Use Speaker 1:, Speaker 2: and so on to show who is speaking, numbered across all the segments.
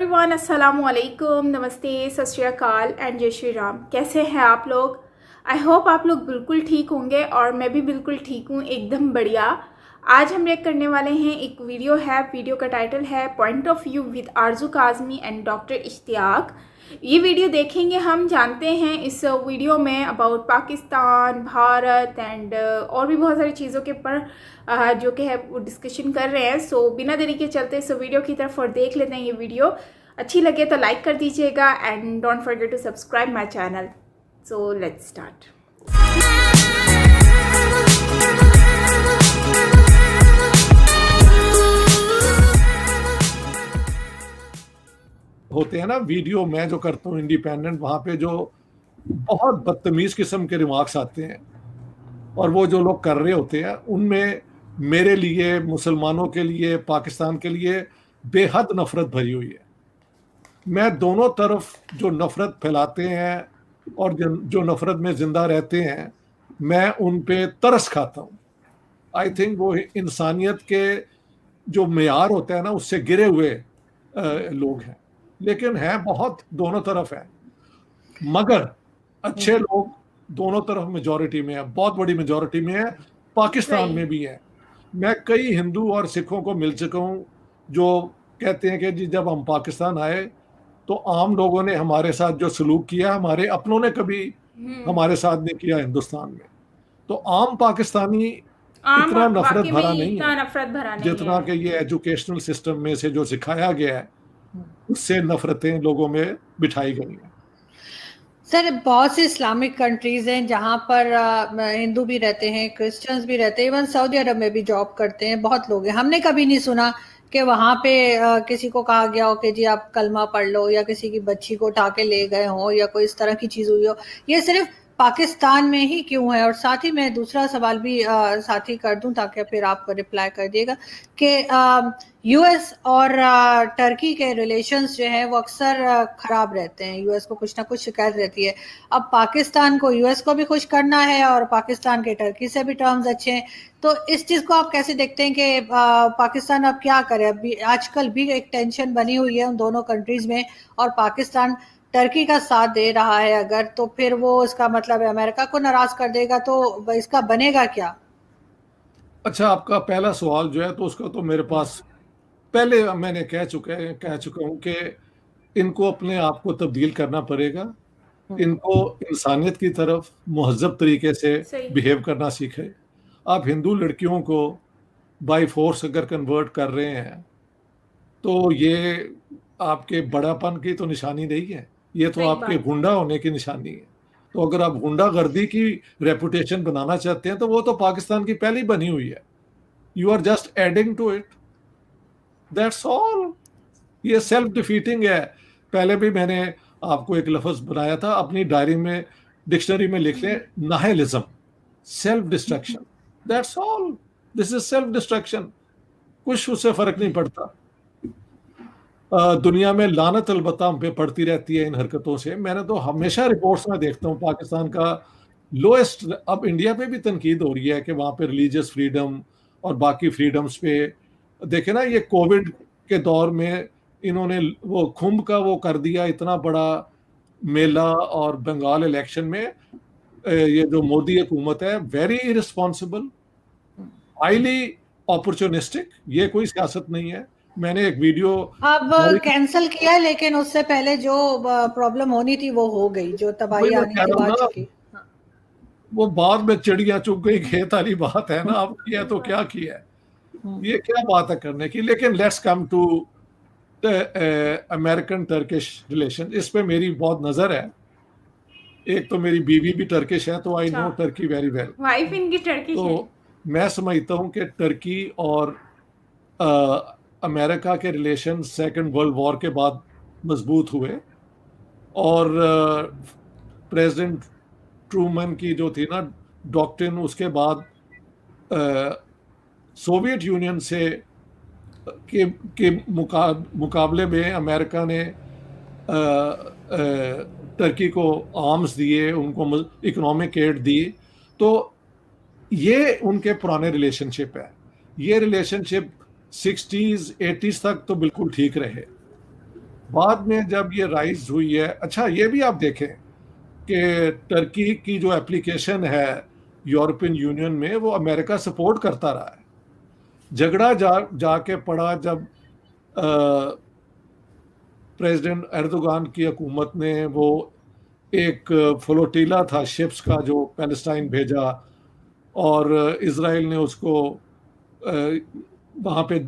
Speaker 1: Everyone, अस्सलाम वालेकुम, नमस्ते, सत श्री अकाल एंड जय श्री राम। कैसे हैं आप लोग? आई होप आप लोग बिल्कुल ठीक होंगे और मैं भी बिल्कुल ठीक हूँ, एकदम बढ़िया। आज हम रिएक्ट करने वाले हैं, एक वीडियो का टाइटल है point of view with Aarzoo Kazmi and doctor Ishtiyaq. ये वीडियो देखेंगे, हम जानते हैं इस वीडियो में अबाउट पाकिस्तान, भारत एंड और भी बहुत सारी चीज़ों के ऊपर जो कि है वो डिस्कशन कर रहे हैं। सो बिना देरी के चलते इस वीडियो की तरफ और देख लेते हैं। ये वीडियो अच्छी लगे तो लाइक कर दीजिएगा and don't forget to subscribe my channel. So let's start.
Speaker 2: होते हैं ना वीडियो मैं जो करता हूँ इंडिपेंडेंट, वहां पे जो बहुत बदतमीज किस्म के रिमार्क्स आते हैं और वो जो लोग कर रहे होते हैं उनमें मेरे लिए, मुसलमानों के लिए, पाकिस्तान के लिए बेहद नफरत भरी हुई है। मैं दोनों तरफ जो नफरत फैलाते हैं और जो नफरत में जिंदा रहते हैं, मैं उन पे तरस खाता हूँ। आई थिंक वो इंसानियत के जो मेयार होता है ना, उससे गिरे हुए लोग हैं, लेकिन है बहुत दोनों तरफ है। मगर अच्छे लोग दोनों तरफ मेजॉरिटी में है, बहुत बड़ी मेजॉरिटी में है, पाकिस्तान में भी है। मैं कई हिंदू और सिखों को मिल चुका हूँ जो कहते हैं कि जी जब हम पाकिस्तान आए तो आम लोगों ने हमारे साथ जो सलूक किया, हमारे अपनों ने कभी हमारे साथ नहीं किया हिंदुस्तान में। तो आम पाकिस्तानी इतना नफरत भरा नहीं है जितना कि ये एजुकेशनल सिस्टम में से जो सिखाया गया है उससे नफरतें लोगों में बिठाई गई हैं।
Speaker 3: सर, बहुत सी इस्लामिक कंट्रीज हैं जहाँ पर हिंदू भी रहते हैं, क्रिश्चियंस भी रहते हैं, इवन सऊदी अरब में भी जॉब करते हैं बहुत लोग हैं। हमने कभी नहीं सुना कि वहाँ पे किसी को कहा गया हो कि जी आप कलमा पढ़ लो, या किसी की बच्ची को उठा के ले गए हो, या कोई इस तरह की चीज हुई हो। ये सिर्फ पाकिस्तान में ही क्यों है? और साथ ही मैं दूसरा सवाल भी साथ ही कर दूं ताकि फिर आप रिप्लाई कर दिएगा कि यूएस और टर्की के रिलेशंस जो है वो अक्सर खराब रहते हैं। यूएस को कुछ ना कुछ शिकायत रहती है। अब पाकिस्तान को यूएस को भी खुश करना है और पाकिस्तान के टर्की से भी टर्म्स अच्छे हैं, तो इस चीज को आप कैसे देखते हैं कि पाकिस्तान अब क्या करे? अभी आजकल भी एक टेंशन बनी हुई है उन दोनों कंट्रीज में, और पाकिस्तान टर्की का साथ दे रहा है अगर, तो फिर वो इसका मतलब है अमेरिका को नाराज कर देगा, तो इसका बनेगा क्या?
Speaker 2: अच्छा, आपका पहला सवाल जो है तो उसका तो मेरे पास पहले मैंने कह चुका हूँ कि इनको अपने आप को तब्दील करना पड़ेगा। इनको इंसानियत की तरफ महज़ब तरीके से बिहेव करना सीखे। आप हिंदू लड़कियों को बाय फोर्स अगर कन्वर्ट कर रहे हैं तो ये आपके बड़ापन की तो निशानी नहीं है, ये तो आपके गुंडा होने की निशानी है। तो अगर आप गुंडागर्दी की रेपुटेशन बनाना चाहते हैं तो वो तो पाकिस्तान की पहले ही बनी हुई है। You are just adding to it, that's all. ये सेल्फ डिफीटिंग है। पहले भी मैंने आपको एक लफ्ज बनाया था, अपनी डायरी में, डिक्शनरी में लिख लें, nihilism, self destruction, that's all. This is self destruction, कुछ उससे फर्क नहीं पड़ता। दुनिया में लानत अलबत्ता हम पे पड़ती रहती है इन हरकतों से। मैंने तो हमेशा रिपोर्ट्स में देखता हूँ पाकिस्तान का लोएस्ट, अब इंडिया पे भी तनकीद हो रही है कि वहाँ पे रिलीजियस फ्रीडम और बाकी फ्रीडम्स पे देखे ना, ये कोविड के दौर में इन्होंने वो खुम्ब का वो कर दिया, इतना बड़ा मेला, और बंगाल इलेक्शन में ये जो मोदी हुकूमत है, वेरी इरिस्पॉन्सिबल, हाईली अपॉर्चुनिस्टिक। ये कोई सियासत नहीं है। मैंने एक वीडियो
Speaker 3: अब कैंसिल किया, लेकिन उससे पहले जो प्रॉब्लम होनी थी वो हो गई, जो तबाही आनी थी वो आ चुकी।
Speaker 2: वो बाद में चिड़िया चुग गई खेत वाली बात है ना। अब किया तो क्या किया है, ये क्या बात है करने की। लेकिन let's come to American Turkish relation. इस पे मेरी बहुत नजर है। एक तो मेरी बीवी भी टर्किश है, तो I know Turkey very well.
Speaker 1: Wife इनकी टर्किश है।
Speaker 2: तो मैं समझता हूँ कि टर्की और अमेरिका के रिलेशन सेकेंड वर्ल्ड वॉर के बाद मजबूत हुए, और प्रेसिडेंट ट्रूमन की जो थी ना डॉक्ट्रिन, उसके बाद सोवियत यूनियन से के मुकाबले में अमेरिका ने टर्की को आर्म्स दिए, उनको इकोनॉमिक एड दी। तो ये उनके पुराने रिलेशनशिप है। ये रिलेशनशिप 60s 80s तक तो बिल्कुल ठीक रहे। बाद में जब ये राइज हुई है, अच्छा ये भी आप देखें कि टर्की की जो एप्लीकेशन है यूरोपियन यूनियन में, वो अमेरिका सपोर्ट करता रहा है। झगड़ा जाके पड़ा जब प्रेसिडेंट एर्दोगान की हुकूमत ने वो एक फ्लोटिला था शिप्स का जो पैलेस्टाइन भेजा, और इज़राइल ने उसको वहाँ पे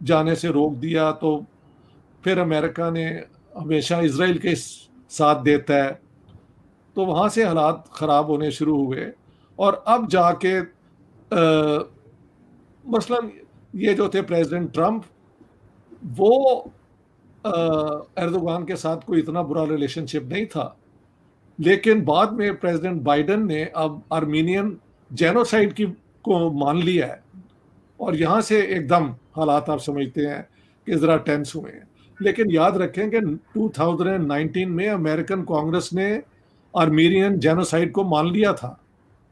Speaker 2: जाने से रोक दिया। तो फिर अमेरिका ने हमेशा इज़राइल के साथ देता है, तो वहाँ से हालात ख़राब होने शुरू हुए। और अब जाके मसलन ये जो थे प्रेसिडेंट ट्रंप, वो एर्दोगान के साथ कोई इतना बुरा रिलेशनशिप नहीं था, लेकिन बाद में प्रेसिडेंट बाइडेन ने अब आर्मीनियन जेनोसाइड को मान लिया है, और यहाँ से एकदम हालात आप समझते हैं कि ज़रा टेंस हुए हैं। लेकिन याद रखें कि 2019 में अमेरिकन कांग्रेस ने आर्मीनियन जेनोसाइड को मान लिया था।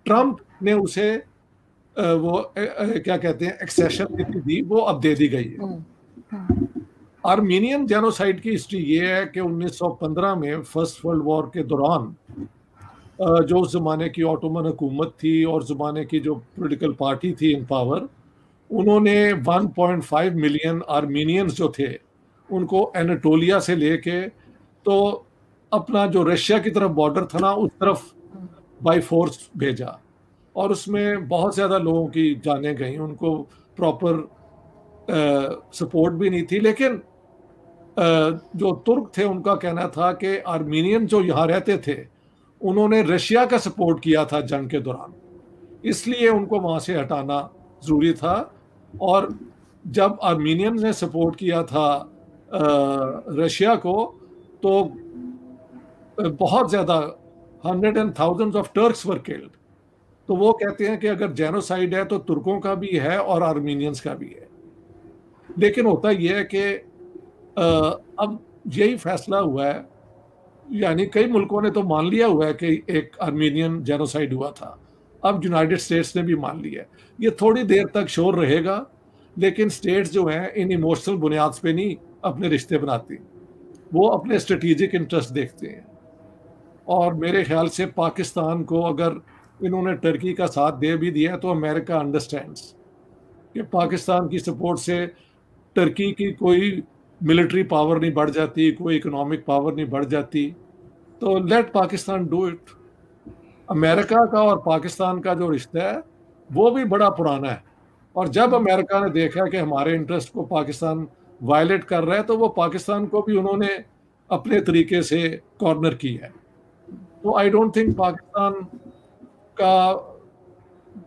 Speaker 2: ट्रंप ने उसे क्या कहते हैं एक्सेशन दी, वो अब दे दी गई है। आर्मीनियन जेनोसाइड की हिस्ट्री ये है कि 1915 में फर्स्ट वर्ल्ड वॉर के दौरान जो उस ज़माने की ऑटोमन हुकूमत थी और ज़माने की जो पॉलिटिकल पार्टी थी इन पावर, उन्होंने 1.5 मिलियन आर्मीनियंस जो थे उनको एनाटोलिया से लेके तो अपना जो रशिया की तरफ बॉर्डर था ना, उस तरफ बाई फोर्स भेजा, और उसमें बहुत ज़्यादा लोगों की जानें गई। उनको प्रॉपर सपोर्ट भी नहीं थी। लेकिन जो तुर्क थे उनका कहना था कि आर्मीनियन जो यहाँ रहते थे उन्होंने रशिया का सपोर्ट किया था जंग के दौरान, इसलिए उनको वहाँ से हटाना ज़रूरी था। और जब आर्मीनियन ने सपोर्ट किया था रशिया को, तो बहुत ज़्यादा hundreds and thousands of Turks were killed. तो वो कहते हैं कि अगर जेनोसाइड है तो तुर्कों का भी है और आर्मीनियंस का भी है। लेकिन होता यह है कि अब यही फैसला हुआ है, यानी कई मुल्कों ने तो मान लिया हुआ है कि एक आर्मीनियन जेनोसाइड हुआ था, अब यूनाइटेड स्टेट्स ने भी मान लिया है। ये थोड़ी देर तक शोर रहेगा, लेकिन स्टेट्स जो हैं इन इमोशनल बुनियाद पे नहीं अपने रिश्ते बनाती, वो अपने स्ट्रेटेजिक इंटरेस्ट देखते हैं। और मेरे ख्याल से पाकिस्तान को अगर इन्होंने टर्की का साथ दे भी दिया तो अमेरिका अंडरस्टैंड्स कि पाकिस्तान की सपोर्ट से टर्की की कोई मिलिट्री पावर नहीं बढ़ जाती, कोई इकोनॉमिक पावर नहीं बढ़ जाती, तो let Pakistan do it. America का और पाकिस्तान का जो रिश्ता है वो भी बड़ा पुराना है, और जब अमेरिका ने देखा कि हमारे इंटरेस्ट को पाकिस्तान वायलेट कर रहा है, तो वो पाकिस्तान को भी उन्होंने अपने तरीके से कॉर्नर किया है। तो आई डोंट थिंक पाकिस्तान का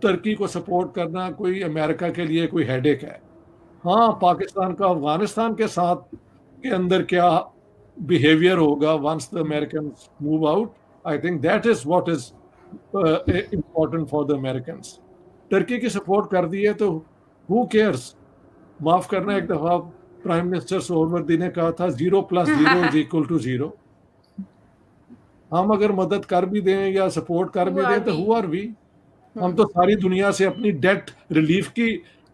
Speaker 2: टर्की को सपोर्ट करना कोई अमेरिका के लिए कोई हेडेक है। हाँ, पाकिस्तान का अफगानिस्तान के साथ के अंदर क्या बिहेवियर होगा once the Americans move out, I think that is what is important for the Americans. Turkey की सपोर्ट कर दी है तो हु केयर्स। माफ करना, एक दफा प्राइम मिनिस्टर सोहरवर्दी ने कहा था 0 + 0 = 0। हम अगर मदद कर भी दें या सपोर्ट कर भी दें तो हु आर वी। हम तो सारी दुनिया से अपनी डेट रिलीफ की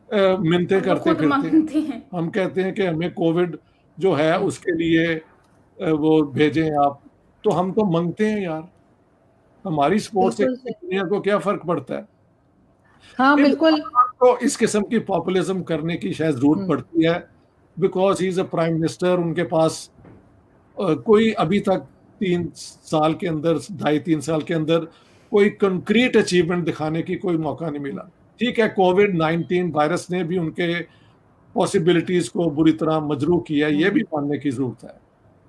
Speaker 2: मिन्नतें करते फिरते हैं। हम कहते हैं कि हमें कोविड जो है उसके लिए वो भेजें आप, तो हम तो मांगते हैं यार। हमारी सपोर्ट से दुनिया को क्या फर्क पड़ता है।
Speaker 3: हाँ बिल्कुल।
Speaker 2: तो इस किस्म की पॉपुलिज्म करने की शायद जरूरत पड़ती है, because he is a prime minister. उनके पास कोई अभी तक 3 साल के अंदर, 2.5-3 साल के अंदर कोई कंक्रीट अचीवमेंट दिखाने की कोई मौका नहीं मिला। ठीक है, कोविड-19 वायरस ने भी उनके पॉसिबिलिटीज को बुरी तरह मजरूह किया, ये भी मानने की जरूरत है।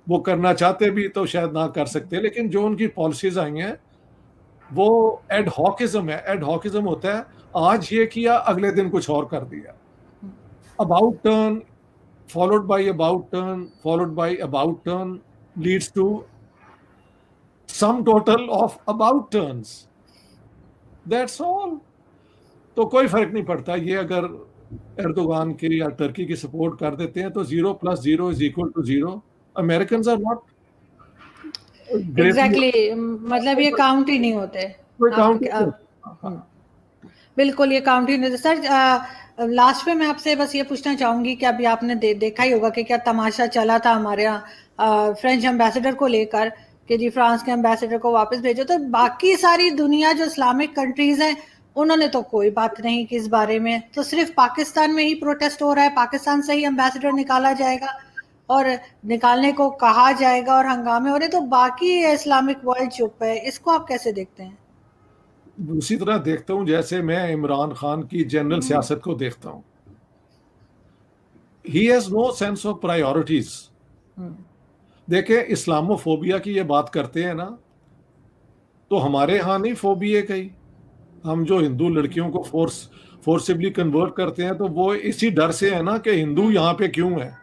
Speaker 2: वो करना चाहते भी तो शायद ना कर सकते, लेकिन जो उनकी पॉलिसीज आई हैं वो एड हॉकिज्म है। एड हॉकिज्म होता है आज ये किया, अगले दिन कुछ और कर दिया। About turn followed by about turn followed by about turn leads to some total of about turns, that's all. तो कोई फर्क नहीं पड़ता। ये अगर एर्दोगान की या टर्की की सपोर्ट कर देते हैं तो 0 + 0 = 0। अमेरिकन्स आर नॉट
Speaker 3: एग्जैक्टली, मतलब ये काउंट ही नहीं होते। बिल्कुल ये काउंट ही नहीं होते। सर लास्ट में मैं आपसे बस ये पूछना चाहूंगी कि अभी आपने देखा ही होगा कि क्या तमाशा चला था हमारे यहाँ फ्रेंच एम्बेसडर को लेकर कि जी फ्रांस के एम्बेसडर को वापस भेजो, तो बाकी सारी दुनिया जो इस्लामिक कंट्रीज हैं उन्होंने तो कोई बात नहीं की इस बारे में। तो सिर्फ पाकिस्तान में ही प्रोटेस्ट हो रहा है, पाकिस्तान से ही एम्बेसडर निकाला जाएगा और निकालने को कहा जाएगा और हंगामे हो रहे, तो बाकी इस्लामिक वर्ल्ड चुप है। इसको आप कैसे देखते हैं?
Speaker 2: उसी तरह देखता हूं जैसे मैं इमरान खान की जनरल सियासत को देखता हूं। He has no sense of priorities. देखे, इस्लामोफोबिया की ये बात करते हैं ना, तो हमारे यहाँ नहीं फोबिया कहीं। हम जो हिंदू लड़कियों को फोर्सिबली कन्वर्ट करते हैं, तो वो इसी डर से है ना कि हिंदू यहाँ पे क्यों है।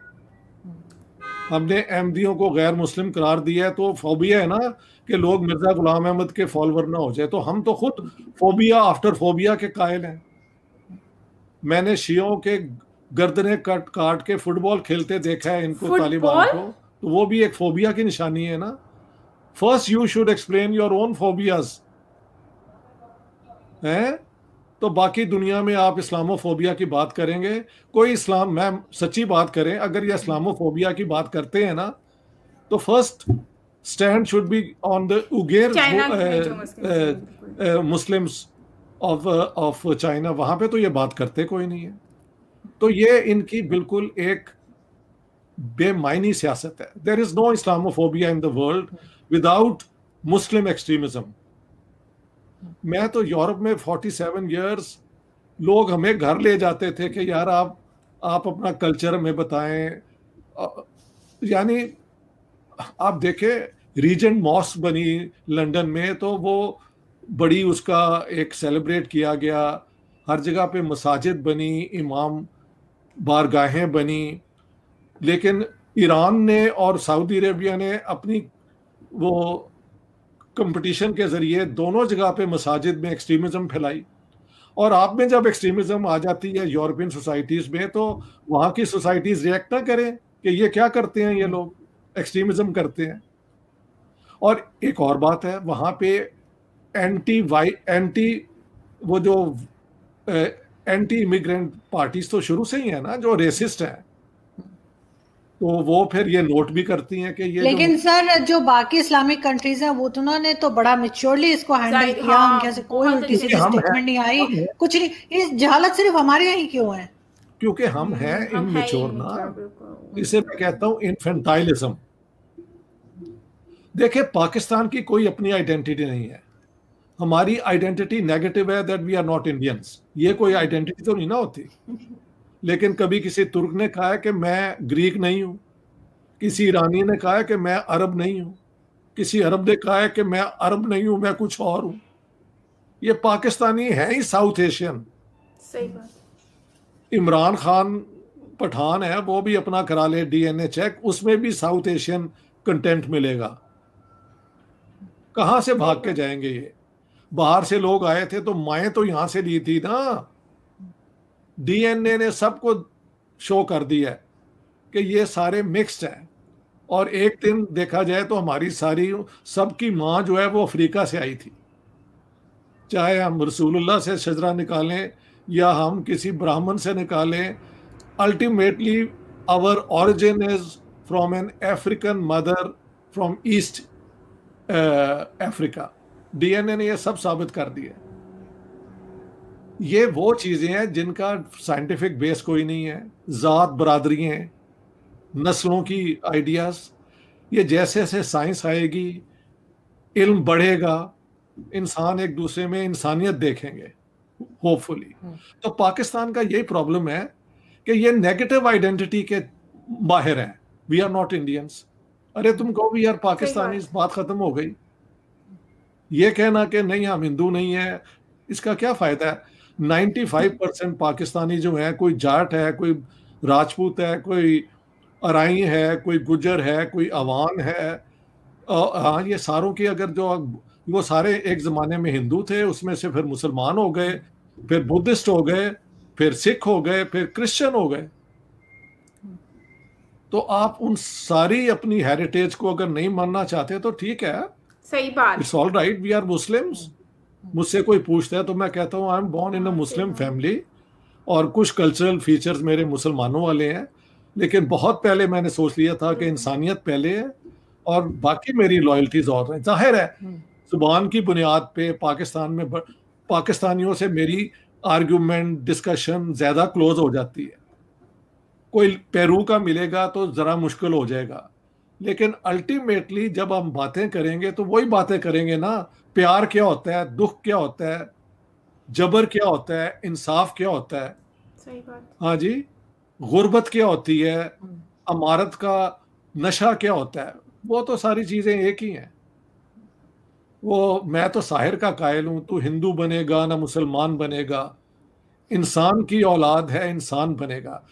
Speaker 2: हमने अहमदियों को गैर मुस्लिम करार दिया है, तो फोबिया है ना कि लोग मिर्जा गुलाम अहमद के फॉलोवर ना हो जाए। तो हम तो खुद फोबिया आफ्टर फोबिया के कायल हैं। मैंने शियों के गर्दने काट काट के फुटबॉल खेलते देखा है इनको, तालिबान को, तो वो भी एक फोबिया की निशानी है ना। First you should explain your own phobias हैं, तो बाकी दुनिया में आप इस्लामोफोबिया की बात करेंगे। कोई इस्लाम, मैं सच्ची बात करें, अगर ये इस्लामोफोबिया की बात करते हैं ना, तो first stand should be on the Uyghur Muslims of China. वहां पे तो ये बात करते कोई नहीं है। तो ये इनकी बिल्कुल एक बेमायनी सियासत है। There is no Islamophobia in the world without Muslim extremism. मैं तो यूरोप में 47 इयर्स, लोग हमें घर ले जाते थे कि यार आप अपना कल्चर हमें बताएं। यानी आप देखें, रीजेंट मॉस्क बनी लंदन में, तो वो बड़ी उसका एक सेलिब्रेट किया गया। हर जगह पे मसाजिद बनी, इमाम बारगाहें बनी। लेकिन ईरान ने और सऊदी अरेबिया ने अपनी वो कंपटीशन के जरिए दोनों जगह पे मसाजिद में एक्सट्रीमिज्म फैलाई। और आप में जब एक्सट्रीमिज्म आ जाती है यूरोपियन सोसाइटीज में, तो वहाँ की सोसाइटीज रिएक्ट ना करें कि ये क्या करते हैं, ये लोग एक्सट्रीमिज्म करते हैं। और एक और बात है, वहाँ पे एंटी इमिग्रेंट पार्टीज तो शुरू से ही है ना, जो रेसिस्ट है। तो वो फिर ये नोट भी करती हैं कि ये,
Speaker 3: लेकिन सर जो बाकी इस्लामिक कंट्रीज हैं वो तो उन्होंने तो बड़ा मैच्योरली इसको हैंडल किया।
Speaker 1: हाँ,
Speaker 3: उनके से कोई उल्टी सीधी स्टेटमेंट नहीं आई, कुछ नहीं। इस जहालत सिर्फ हमारे यहाँ ही क्यों है?
Speaker 2: क्योंकि हम हैं इनमेच्योर ना। इसे मैं कहता हूँ इन्फेंटाइलिज्म। देखिए, पाकिस्तान की कोई अपनी आइडेंटिटी नहीं है। हमारी आइडेंटिटी नेगेटिव है, that we are not Indians. ये कोई आइडेंटिटी तो नहीं ना होती। लेकिन कभी किसी तुर्क ने कहा है कि मैं ग्रीक नहीं हूं, किसी ईरानी ने कहा है कि मैं अरब नहीं हूं, किसी अरब ने कहा है कि मैं अरब नहीं हूं, मैं कुछ और हूं। ये पाकिस्तानी है ही साउथ एशियन।
Speaker 1: सही बात।
Speaker 2: इमरान खान पठान है, वो भी अपना करा ले डीएनए चेक, उसमें भी साउथ एशियन कंटेंट मिलेगा। कहां से भाग के जाएंगे ये? बाहर से लोग आए थे तो माएँ तो यहां से ली थी ना। डीएनए ने सबको शो कर दिया है कि ये सारे मिक्स्ड हैं। और एक दिन देखा जाए तो हमारी सारी सबकी माँ जो है वो अफ्रीका से आई थी। चाहे हम रसूलुल्लाह से शजरा निकालें या हम किसी ब्राह्मण से निकालें, ultimately our origin is from an African mother from East Africa. DNA ने ये सब साबित कर दिया। ये वो चीजें हैं जिनका साइंटिफिक बेस कोई नहीं है। जात, बरादरियां, नस्लों की आइडियाज, ये जैसे जैसे साइंस आएगी, इल्म बढ़ेगा, इंसान एक दूसरे में इंसानियत देखेंगे होपफुली। तो पाकिस्तान का यही प्रॉब्लम है कि ये नेगेटिव आइडेंटिटी के बाहर हैं। We are not Indians. अरे तुम कहो वी आर पाकिस्तानी, बात खत्म हो गई। ये कहना कि नहीं हम हिंदू नहीं है, इसका क्या फायदा है? 95% पाकिस्तानी जो है, कोई जाट है, कोई राजपूत है, कोई अराई है, कोई गुजर है, कोई अवान है। हाँ, ये सारों की अगर जो वो सारे एक ज़माने में हिंदू थे, उसमें से फिर मुसलमान हो गए, फिर बुद्धिस्ट हो गए, फिर सिख हो गए, फिर क्रिश्चियन हो गए। तो आप उन सारी अपनी हेरिटेज को अगर नहीं मानना चाहते तो ठीक है,
Speaker 1: सही बात।
Speaker 2: It's all right, we are Muslims. मुझसे कोई पूछता है तो मैं कहता हूँ I am born in a Muslim family और कुछ कल्चरल फीचर्स मेरे मुसलमानों वाले हैं। लेकिन बहुत पहले मैंने सोच लिया था कि इंसानियत पहले है और बाकी मेरी लॉयल्टीज और हैं। जाहिर है जुबान की बुनियाद पे पाकिस्तान में पाकिस्तानियों से मेरी आर्ग्यूमेंट डिस्कशन ज़्यादा क्लोज हो जाती है। कोई पेरू का मिलेगा तो ज़रा मुश्किल हो जाएगा, लेकिन अल्टीमेटली जब हम बातें करेंगे तो वही बातें करेंगे ना। प्यार क्या होता है, दुख क्या होता है, जबर क्या होता है, इंसाफ क्या होता है,
Speaker 1: सही बात।
Speaker 2: हाँ जी, गुर्बत क्या होती है, अमारत का नशा क्या होता है, वो तो सारी चीज़ें एक ही हैं। वो मैं तो साहिर का कायल हूँ, तू हिंदू बनेगा ना मुसलमान बनेगा, इंसान की औलाद है, इंसान बनेगा।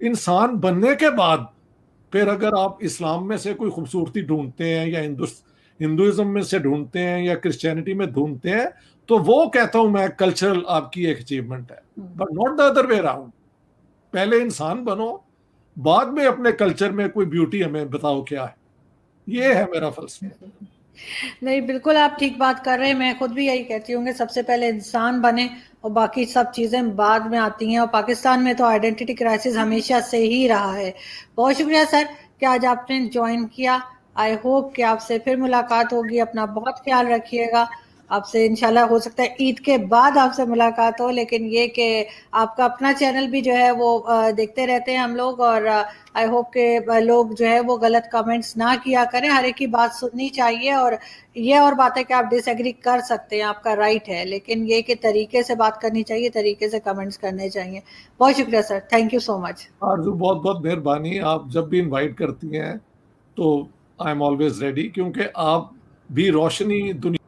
Speaker 2: इंसान बनने के बाद फिर अगर आप इस्लाम में से कोई खूबसूरती ढूंढते हैं या हिंदुइज्म में से ढूंढते हैं या क्रिश्चियनिटी में ढूंढते हैं, तो वो कहता हूं मैं कल्चरल आपकी एक अचीवमेंट है, but not the other way around. पहले इंसान बनो, बाद में अपने कल्चर में कोई ब्यूटी हमें बताओ क्या है। ये है मेरा फलसफा।
Speaker 3: नहीं, बिल्कुल आप ठीक बात कर रहे हैं। मैं खुद भी यही कहती हूँ कि सबसे पहले इंसान बने और बाकी सब चीज़ें बाद में आती हैं। और पाकिस्तान में तो आइडेंटिटी क्राइसिस हमेशा से ही रहा है। बहुत शुक्रिया सर कि आज आपने ज्वाइन किया। आई होप कि आपसे फिर मुलाकात होगी। अपना बहुत ख्याल रखिएगा। आपसे इंशाल्लाह हो सकता है ईद के बाद आपसे मुलाकात हो, लेकिन ये कि आपका अपना चैनल भी जो है वो देखते रहते हैं हम लोग। और आई होप के लोग जो है वो गलत कमेंट्स ना किया करें। हर एक की बात सुननी चाहिए। और ये और बात है कि आप डिसएग्री कर सकते हैं, आपका राइट है, लेकिन ये कि तरीके से बात करनी चाहिए, तरीके से कमेंट्स करने चाहिए। बहुत शुक्रिया sir, thank you so much.
Speaker 2: आरजू बहुत बहुत मेहरबानी। आप जब भी इनवाइट करती हैं तो आई एम ऑलवेज रेडी, क्योंकि आप भी रोशनी दुनिया।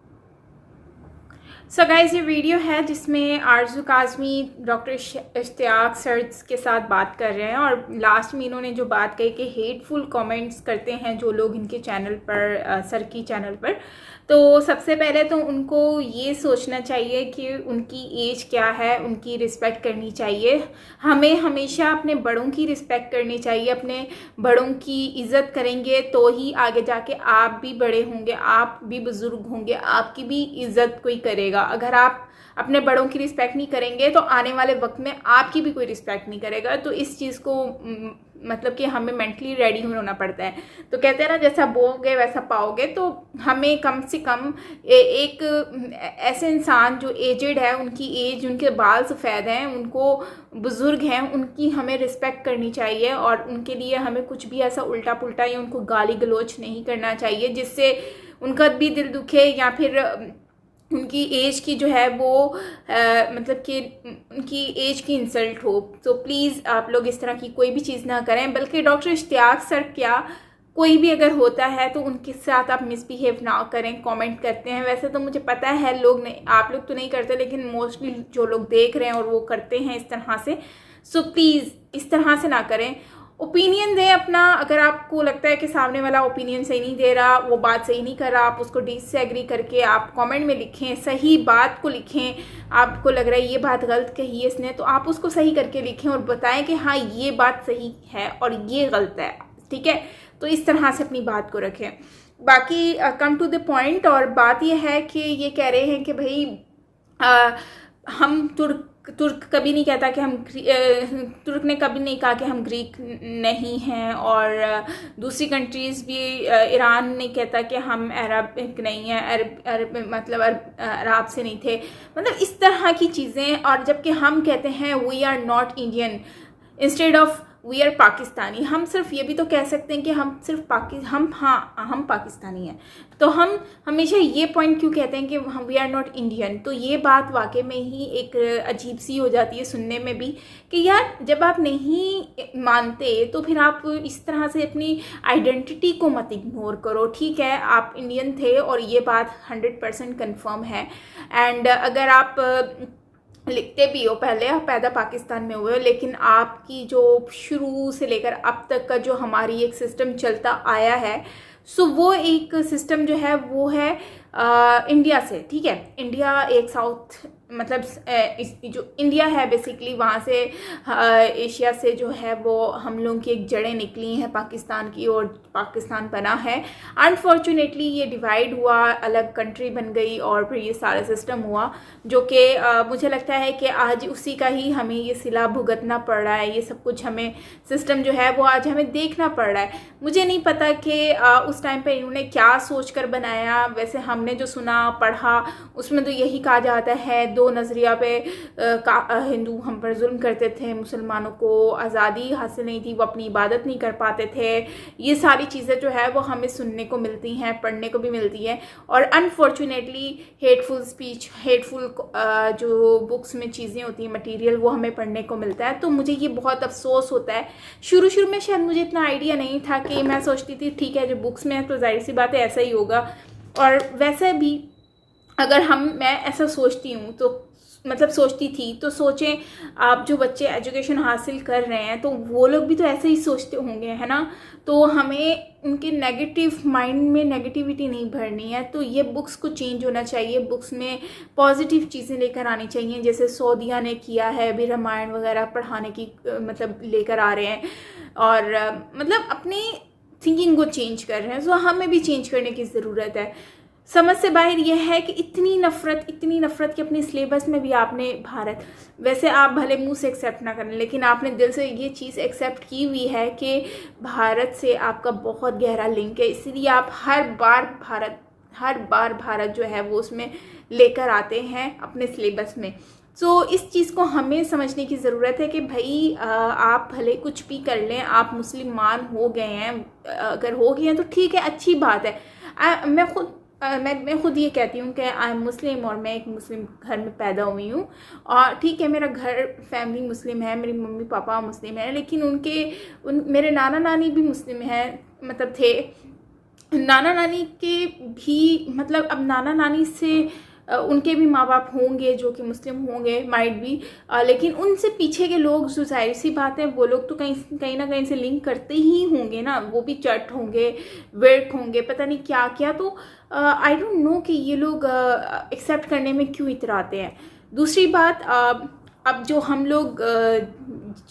Speaker 1: सो गाइस, ये वीडियो है जिसमें आरजू काज़मी डॉक्टर इश्तियाक सर के साथ बात कर रहे हैं। और लास्ट में इन्होंने जो बात कही कि हेटफुल कमेंट्स करते हैं जो लोग इनके चैनल पर, सर की चैनल पर, तो सबसे पहले तो उनको ये सोचना चाहिए कि उनकी एज क्या है, उनकी रिस्पेक्ट करनी चाहिए। हमें हमेशा अपने बड़ों की रिस्पेक्ट करनी चाहिए। अपने बड़ों की इज़्ज़त करेंगे तो ही आगे जाके आप भी बड़े होंगे, आप भी बुज़ुर्ग होंगे, आपकी भी इज़्ज़त कोई करेगा। अगर आप अपने बड़ों की रिस्पेक्ट नहीं करेंगे तो आने वाले वक्त में आपकी भी कोई रिस्पेक्ट नहीं करेगा। तो इस चीज़ को मतलब कि हमें मेंटली रेडी होना पड़ता है। तो कहते हैं ना, जैसा बोओगे वैसा पाओगे। तो हमें कम से कम एक ऐसे इंसान जो एजेड है, उनकी एज, उनके बाल सफ़ेद हैं, उनको बुज़ुर्ग हैं, उनकी हमें रिस्पेक्ट करनी चाहिए। और उनके लिए हमें कुछ भी ऐसा उल्टा पुल्टा या उनको गाली गलोच नहीं करना चाहिए जिससे उनका भी दिल दुखे या फिर उनकी एज की जो है वो मतलब कि उनकी एज की इंसल्ट हो। तो प्लीज़ आप लोग इस तरह की कोई भी चीज़ ना करें। बल्कि डॉक्टर इश्तियाक सर क्या, कोई भी अगर होता है तो उनके साथ आप मिसबिहेव ना करें। कमेंट करते हैं, वैसे तो मुझे पता है लोग नहीं, आप लोग तो नहीं करते, लेकिन मोस्टली जो लोग देख रहे हैं और वो करते हैं इस तरह से। सो प्लीज़ इस तरह से ना करें। ओपिनियन दें अपना। अगर आपको लगता है कि सामने वाला ओपिनियन सही नहीं दे रहा, वो बात सही नहीं कर रहा, आप उसको डिसएग्री करके आप कमेंट में लिखें, सही बात को लिखें। आपको लग रहा है ये बात गलत कही है इसने, तो आप उसको सही करके लिखें और बताएं कि हाँ ये बात सही है और ये गलत है, ठीक है। तो इस तरह से अपनी बात को रखें। बाकी कम टू द पॉइंट। और बात ये है कि ये कह रहे हैं कि भाई हम तुर्क कभी नहीं कहता कि हम तुर्क ने कभी नहीं कहा कि हम ग्रीक नहीं हैं। और दूसरी कंट्रीज़ भी, ईरान नहीं कहता कि हम अरब नहीं हैं, अरब मतलब अरब से नहीं थे, मतलब इस तरह की चीज़ें। और जबकि हम कहते हैं we are not Indian instead of we are Pakistani. हम सिर्फ ये भी तो कह सकते हैं कि हम सिर्फ हम पाकिस्तानी हैं। तो हम हमेशा ये पॉइंट क्यों कहते हैं कि हम वी आर नॉट इंडियन। तो ये बात वाकई में ही एक अजीब सी हो जाती है सुनने में भी कि यार जब आप नहीं मानते तो फिर आप इस तरह से अपनी आइडेंटिटी को मत इग्नोर करो। ठीक है, आप इंडियन थे और ये बात 100% कन्फर्म है। एंड अगर आप लिखते भी हो, पहले आप पैदा पाकिस्तान में हुए हो, लेकिन आपकी जो शुरू से लेकर अब तक का जो हमारी एक सिस्टम चलता आया है, सो वो एक सिस्टम जो है वो है इंडिया से। ठीक है, इंडिया एक साउथ मतलब जो इंडिया है बेसिकली वहाँ से एशिया से जो है वो हम लोगों की एक जड़ें निकली हैं पाकिस्तान की, और पाकिस्तान बना है। अनफॉर्चुनेटली ये डिवाइड हुआ, अलग कंट्री बन गई, और फिर ये सारा सिस्टम हुआ जो कि मुझे लगता है कि आज उसी का ही हमें ये सिला भुगतना पड़ रहा है। ये सब कुछ हमें सिस्टम जो है वो आज हमें देखना पड़ रहा है। मुझे नहीं पता कि उस टाइम पे इन्होंने क्या सोच कर बनाया। वैसे हमने जो सुना पढ़ा उसमें तो यही कहा जाता है, दो नज़रिया पे हिंदू हम पर जुल्म करते थे, मुसलमानों को आज़ादी हासिल नहीं थी, वो अपनी इबादत नहीं कर पाते थे। ये सारी चीज़ें जो है वो हमें सुनने को मिलती हैं, पढ़ने को भी मिलती है। और अनफॉर्चुनेटली हेटफुल स्पीच, हेटफुल जो बुक्स में चीज़ें होती हैं, मटेरियल, वो हमें पढ़ने को मिलता है। तो मुझे ये बहुत अफसोस होता है। शुरू में शायद मुझे इतना आइडिया नहीं था कि मैं सोचती थी ठीक है जो बुक्स में है तो जाहिर सी बात है ऐसा ही होगा। और वैसे भी अगर मैं ऐसा सोचती हूँ तो मतलब सोचती थी तो सोचें आप जो बच्चे एजुकेशन हासिल कर रहे हैं तो वो लोग भी तो ऐसे ही सोचते होंगे, है ना। तो हमें उनके नेगेटिव माइंड में नेगेटिविटी नहीं भरनी है। तो ये बुक्स को चेंज होना चाहिए, बुक्स में पॉजिटिव चीज़ें लेकर आनी चाहिए, जैसे सऊदिया ने किया है, भी रामायण वगैरह पढ़ाने की मतलब लेकर आ रहे हैं, और मतलब अपनी थिंकिंग को चेंज कर रहे हैं। तो हमें भी चेंज करने की ज़रूरत है। समझ से बाहर यह है कि इतनी नफ़रत कि अपने सिलेबस में भी आपने भारत, वैसे आप भले मुंह से एक्सेप्ट ना करें लेकिन आपने दिल से ये चीज़ एक्सेप्ट की हुई है कि भारत से आपका बहुत गहरा लिंक है, इसलिए आप हर बार भारत जो है वो उसमें लेकर आते हैं अपने सिलेबस में। सो इस चीज़ को हमें समझने की ज़रूरत है कि भाई आप भले कुछ भी कर लें, आप मुसलमान हो गए हैं, अगर हो गए हैं तो ठीक है, अच्छी बात है। मैं खुद ये कहती हूँ कि आई एम मुस्लिम, और मैं एक मुस्लिम घर में पैदा हुई हूँ, और ठीक है मेरा घर फैमिली मुस्लिम है, मेरी मम्मी पापा मुस्लिम हैं, लेकिन मेरे नाना नानी भी मुस्लिम हैं, मतलब थे। नाना नानी के भी मतलब अब नाना नानी से उनके भी माँ बाप होंगे जो कि मुस्लिम होंगे, माइट भी, लेकिन उनसे पीछे के लोग जो जाहिर सी बात है वो लोग तो कहीं ना कहीं से लिंक करते ही होंगे ना, वो भी चट होंगे, वर्क होंगे, पता नहीं क्या क्या। तो आई डोंट नो कि ये लोग एक्सेप्ट करने में क्यों इतराते हैं। दूसरी बात, अब जो हम लोग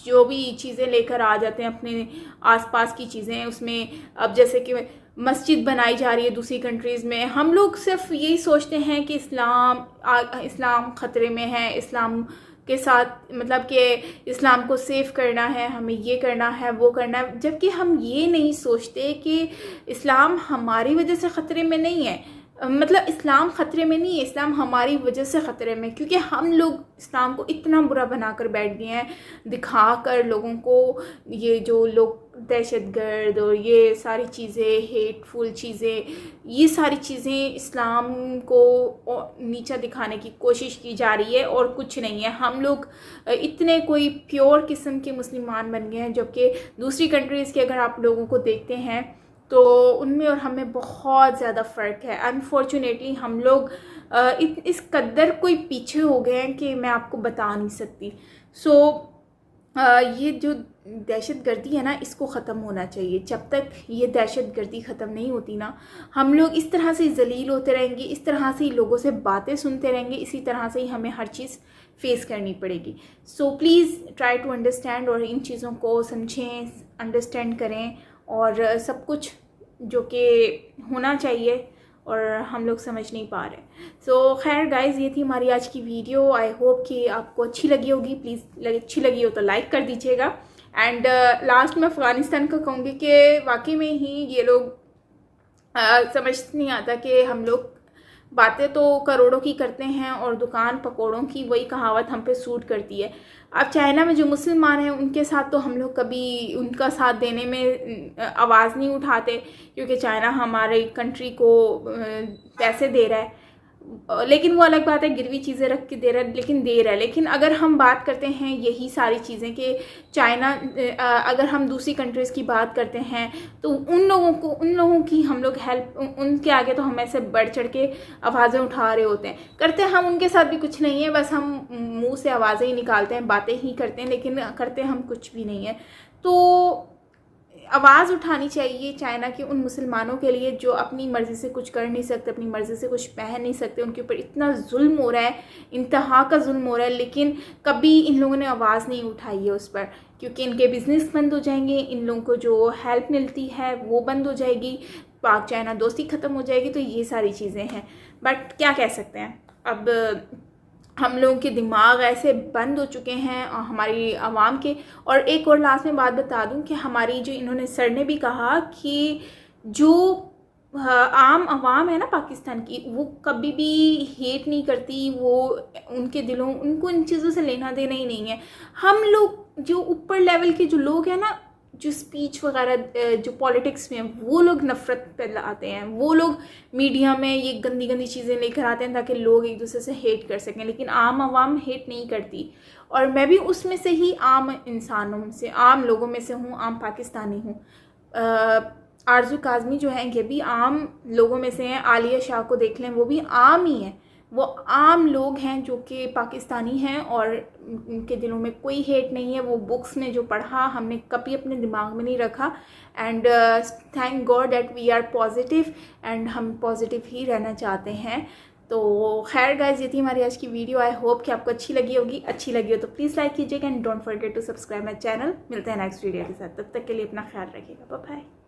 Speaker 1: जो भी चीज़ें लेकर आ जाते हैं अपने आसपास की चीज़ें, उसमें अब जैसे कि मस्जिद बनाई जा रही है दूसरी कंट्रीज़ में, हम लोग सिर्फ यही सोचते हैं कि इस्लाम ख़तरे में है, इस्लाम के साथ मतलब कि इस्लाम को सेव करना है, हमें ये करना है वो करना है, जबकि हम ये नहीं सोचते कि इस्लाम हमारी वजह से ख़तरे में नहीं है। मतलब इस्लाम ख़तरे में नहीं है, इस्लाम हमारी वजह से ख़तरे में, क्योंकि हम लोग इस्लाम को इतना बुरा बनाकर बैठ गए हैं, दिखाकर लोगों को, ये जो लोग दहशतगर्द और ये सारी चीज़ें, हेटफुल चीज़ें, ये सारी चीज़ें इस्लाम को नीचा दिखाने की कोशिश की जा रही है, और कुछ नहीं है। हम लोग इतने कोई प्योर किस्म के मुसलमान बन गए हैं, जबकि दूसरी कंट्रीज़ के अगर आप लोगों को देखते हैं तो उनमें और हमें बहुत ज़्यादा फ़र्क है। अनफॉर्चुनेटली हम लोग इस कदर कोई पीछे हो गए हैं कि मैं आपको बता नहीं सकती। सो ये जो दहशतगर्दी है ना, इसको ख़त्म होना चाहिए। जब तक ये दहशतगर्दी ख़त्म नहीं होती ना, हम लोग इस तरह से ज़लील होते रहेंगे, इस तरह से ही लोगों से बातें सुनते रहेंगे, इसी तरह से ही हमें हर चीज़ फेस करनी पड़ेगी। So please try to understand, और इन चीज़ों को समझें, अंडरस्टैंड करें, और सब कुछ जो कि होना चाहिए और हम लोग समझ नहीं पा रहे। सो खैर गाइज़, ये थी हमारी आज की वीडियो। आई होप कि आपको अच्छी लगी होगी। प्लीज़ अच्छी लगी हो तो लाइक कर दीजिएगा। एंड लास्ट में अफ़गानिस्तान का कहूँगी कि वाकई में ही ये लोग समझ नहीं आता कि हम लोग बातें तो करोड़ों की करते हैं और दुकान पकौड़ों की, वही कहावत हम पे सूट करती है। अब चाइना में जो मुसलमान हैं उनके साथ तो हम लोग कभी उनका साथ देने में आवाज़ नहीं उठाते, क्योंकि चाइना हमारे कंट्री को पैसे दे रहा है, लेकिन वो अलग बात है, गिरवी चीज़ें रख के दे रहा है, लेकिन दे रहा है। लेकिन अगर हम बात करते हैं यही सारी चीज़ें कि चाइना, अगर हम दूसरी कंट्रीज़ की बात करते हैं तो उन लोगों की हम लोग हेल्प, उनके आगे तो हम ऐसे बढ़ चढ़ के आवाज़ें उठा रहे होते हैं। करते हम उनके साथ भी कुछ नहीं है, बस हम मुंह से आवाज़ें ही निकालते हैं, बातें ही करते हैं, लेकिन करते हम कुछ भी नहीं है। तो आवाज़ उठानी चाहिए चाइना के उन मुसलमानों के लिए जो अपनी मर्ज़ी से कुछ कर नहीं सकते, अपनी मर्ज़ी से कुछ पहन नहीं सकते, उनके ऊपर इतना जुल्म हो रहा है, इंतहा का जुल्म हो रहा है, लेकिन कभी इन लोगों ने आवाज़ नहीं उठाई है उस पर, क्योंकि इनके बिज़नेस बंद हो जाएंगे, इन लोगों को जो हेल्प मिलती है वो बंद हो जाएगी, पाक चाइना दोस्ती ख़त्म हो जाएगी। तो ये सारी चीज़ें हैं, बट क्या कह सकते हैं, अब हम लोगों के दिमाग ऐसे बंद हो चुके हैं हमारी आवाम के। और एक और लास्ट में बात बता दूं कि हमारी जो इन्होंने सर ने भी कहा कि जो आम आवाम है ना पाकिस्तान की, वो कभी भी हेट नहीं करती, वो उनके दिलों उनको इन चीज़ों से लेना देना ही नहीं है। हम लोग जो ऊपर लेवल के जो लोग हैं ना, जो स्पीच वगैरह जो पॉलिटिक्स में वो लोग नफ़रत फैलाते हैं, वो लोग मीडिया में ये गंदी गंदी चीज़ें लेकर आते हैं ताकि लोग एक दूसरे से हेट कर सकें, लेकिन आम आवाम हेट नहीं करती। और मैं भी उसमें से ही आम इंसानों से, आम लोगों में से हूँ, आम पाकिस्तानी हूँ। आरजू काज़मी जो हैं ये भी आम लोगों में से हैं, आलिया शाह को देख लें वो भी आम ही हैं, वो आम लोग हैं जो कि पाकिस्तानी हैं और उनके दिलों में कोई हेट नहीं है। वो बुक्स में जो पढ़ा हमने कभी अपने दिमाग में नहीं रखा। And thank God that we are positive, and हम पॉजिटिव ही रहना चाहते हैं। तो खैर गाइस, ये थी हमारी आज की वीडियो। आई होप कि आपको अच्छी लगी होगी। अच्छी लगी हो तो प्लीज़ लाइक कीजिएगा and don't forget to subscribe my channel. मिलते हैं नेक्स्ट वीडियो के साथ, तब तक के लिए अपना ख्याल रखिएगा। Bye bye.